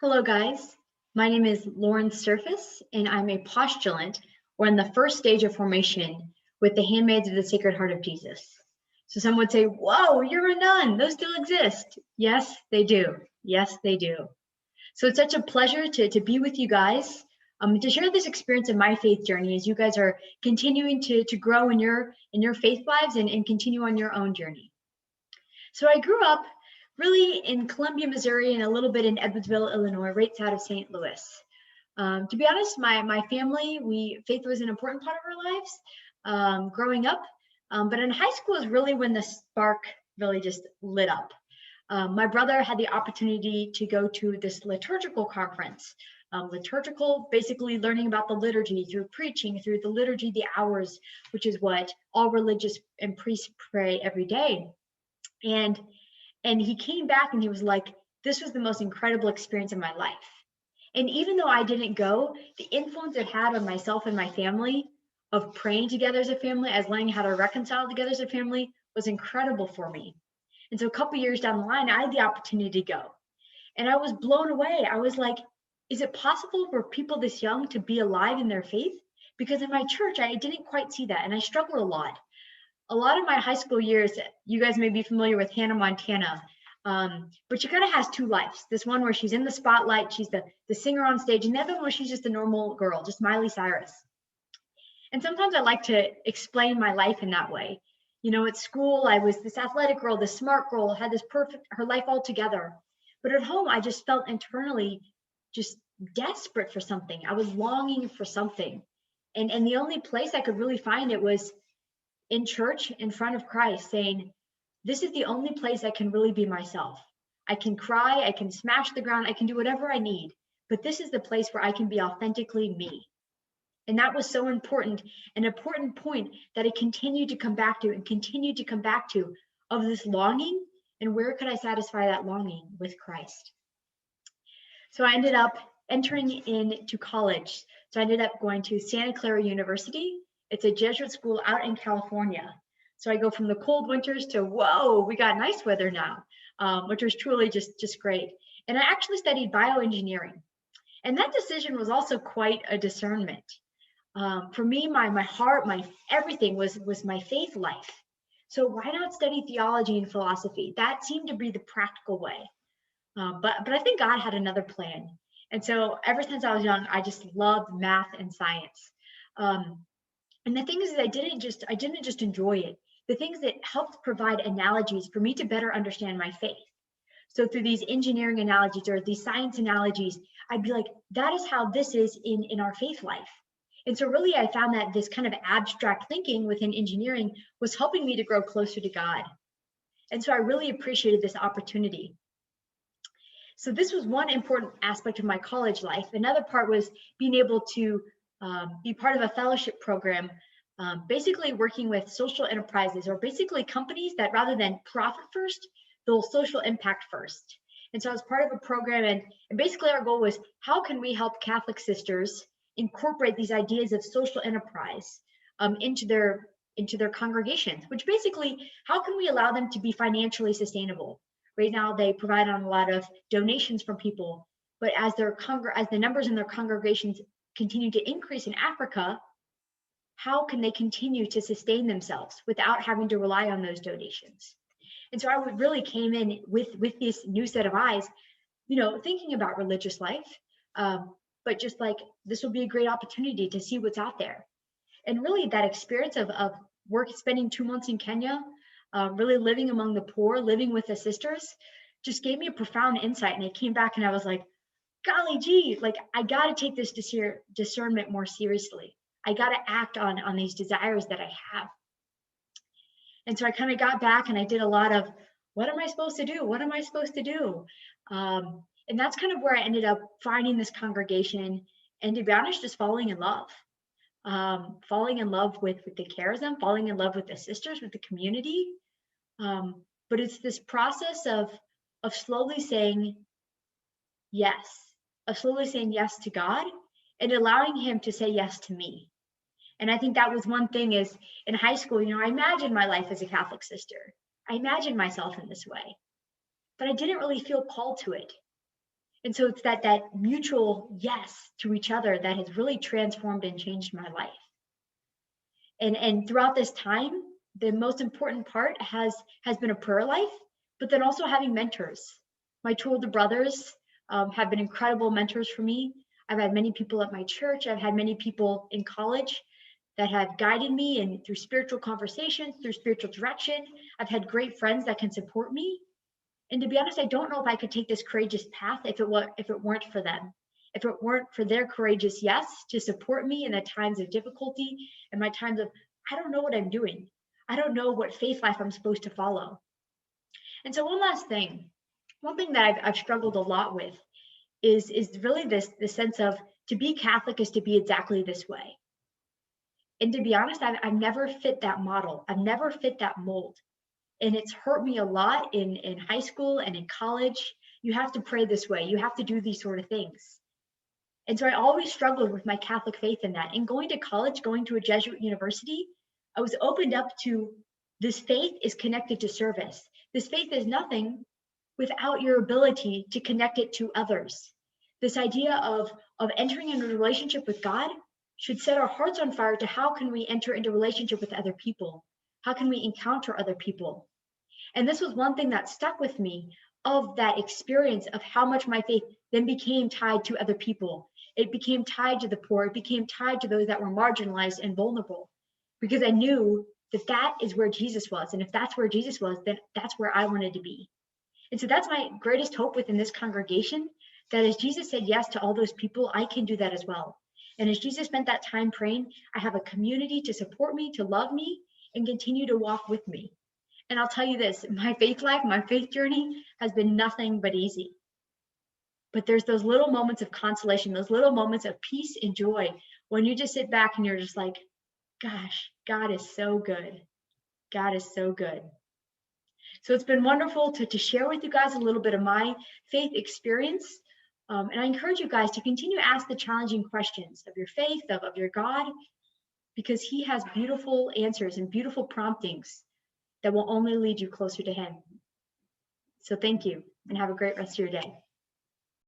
Hello, guys. My name is Lauren Surface, and I'm a postulant. We're in the first stage of formation with the Handmaids of the Sacred Heart of Jesus. So some would say, whoa, you're a nun. Those still exist. Yes, they do. Yes, they do. So it's such a pleasure to be with you guys, to share this experience of my faith journey as you guys are continuing to grow in your faith lives and continue on your own journey. So I grew up really in Columbia, Missouri, and a little bit in Edwardsville, Illinois, right south of St. Louis. To be honest, my family, faith was an important part of our lives growing up. But in high school is really when the spark really just lit up. My brother had the opportunity to go to this liturgical conference. Liturgical, basically learning about the liturgy through preaching, through the liturgy, the hours, which is what all religious and priests pray every day. And he came back and he was like, this was the most incredible experience of my life. And even though I didn't go, the influence it had on myself and my family of praying together as a family, as learning how to reconcile together as a family, was incredible for me. And so a couple years down the line, I had the opportunity to go. And I was blown away. I was like, is it possible for people this young to be alive in their faith? Because in my church, I didn't quite see that. And I struggled a lot. A lot of my high school years, you guys may be familiar with Hannah Montana, but she kind of has two lives. This one where she's in the spotlight, she's the singer on stage, and the other one where she's just a normal girl, just Miley Cyrus. And sometimes I like to explain my life in that way. You know, at school, I was this athletic girl, this smart girl, had this perfect, her life all together. But at home, I just felt internally just desperate for something. I was longing for something. And the only place I could really find it was in church in front of Christ, saying, this is the only place I can really be myself. I can cry, I can smash the ground, I can do whatever I need, but this is the place where I can be authentically me. And that was so important, an important point that I continued to come back to and continued to come back to, of this longing, and where could I satisfy that longing? With Christ. So I ended up entering into college. So I ended up going to Santa Clara University. It's a Jesuit school out in California. So I go from the cold winters to, whoa, we got nice weather now, which was truly just great. And I actually studied bioengineering. And that decision was also quite a discernment. For me, my heart, my everything was my faith life. So why not study theology and philosophy? That seemed to be the practical way. But I think God had another plan. And so ever since I was young, I just loved math and science. And the thing is that I didn't just enjoy it. The things that helped provide analogies for me to better understand my faith. So through these engineering analogies or these science analogies, I'd be like, that is how this is in our faith life. And so really I found that this kind of abstract thinking within engineering was helping me to grow closer to God. And so I really appreciated this opportunity. So this was one important aspect of my college life. Another part was being able to be part of a fellowship program, basically working with social enterprises, or basically companies that rather than profit first, they'll social impact first. And so I was part of a program, and basically our goal was, how can we help Catholic sisters incorporate these ideas of social enterprise into their congregations, which basically, how can we allow them to be financially sustainable? Right now, they provide on a lot of donations from people, but as the numbers in their congregations continue to increase in Africa, how can they continue to sustain themselves without having to rely on those donations? And so I really came in with this new set of eyes, thinking about religious life, but just like, this will be a great opportunity to see what's out there. And really that experience of spending 2 months in Kenya, really living among the poor, living with the sisters, just gave me a profound insight. And I came back and I was like, golly gee, like, I got to take this discernment more seriously. I got to act on these desires that I have. And so I kind of got back and I did a lot of, what am I supposed to do? What am I supposed to do? And that's kind of where I ended up finding this congregation, and to be honest, just falling in love. Falling in love with the charism, falling in love with the sisters, with the community. But it's this process of slowly saying yes, to God, and allowing him to say yes to me. And I think that was one thing, is in high school, I imagined my life as a Catholic sister. I imagined myself in this way, but I didn't really feel called to it. And so it's that mutual yes to each other that has really transformed and changed my life. And throughout this time, the most important part has been a prayer life, but then also having mentors. My two older brothers have been incredible mentors for me. I've had many people at my church. I've had many people in college that have guided me and through spiritual conversations, through spiritual direction. I've had great friends that can support me. And to be honest, I don't know if I could take this courageous path if it weren't for them. If it weren't for their courageous yes to support me in the times of difficulty and my times of, I don't know what I'm doing. I don't know what faith life I'm supposed to follow. And so one last thing, one thing that I've struggled a lot with is really this sense of to be Catholic is to be exactly this way. And to be honest, I've never fit that model. I've never fit that mold. And it's hurt me a lot in high school and in college. You have to pray this way. You have to do these sort of things. And so I always struggled with my Catholic faith in that. And going to college, going to a Jesuit university, I was opened up to this faith is connected to service. This faith is nothing without your ability to connect it to others. This idea of entering into a relationship with God should set our hearts on fire to how can we enter into relationship with other people? How can we encounter other people? And this was one thing that stuck with me of that experience of how much my faith then became tied to other people. It became tied to the poor. It became tied to those that were marginalized and vulnerable, because I knew that that is where Jesus was. And if that's where Jesus was, then that's where I wanted to be. And so that's my greatest hope within this congregation, that as Jesus said yes to all those people, I can do that as well. And as Jesus spent that time praying, I have a community to support me, to love me, and continue to walk with me. And I'll tell you this, my faith life, my faith journey has been nothing but easy. But there's those little moments of consolation, those little moments of peace and joy when you just sit back and you're just like, gosh, God is so good. God is so good. So it's been wonderful to share with you guys a little bit of my faith experience. And I encourage you guys to continue to ask the challenging questions of your faith, of your God, because he has beautiful answers and beautiful promptings that will only lead you closer to him. So thank you and have a great rest of your day.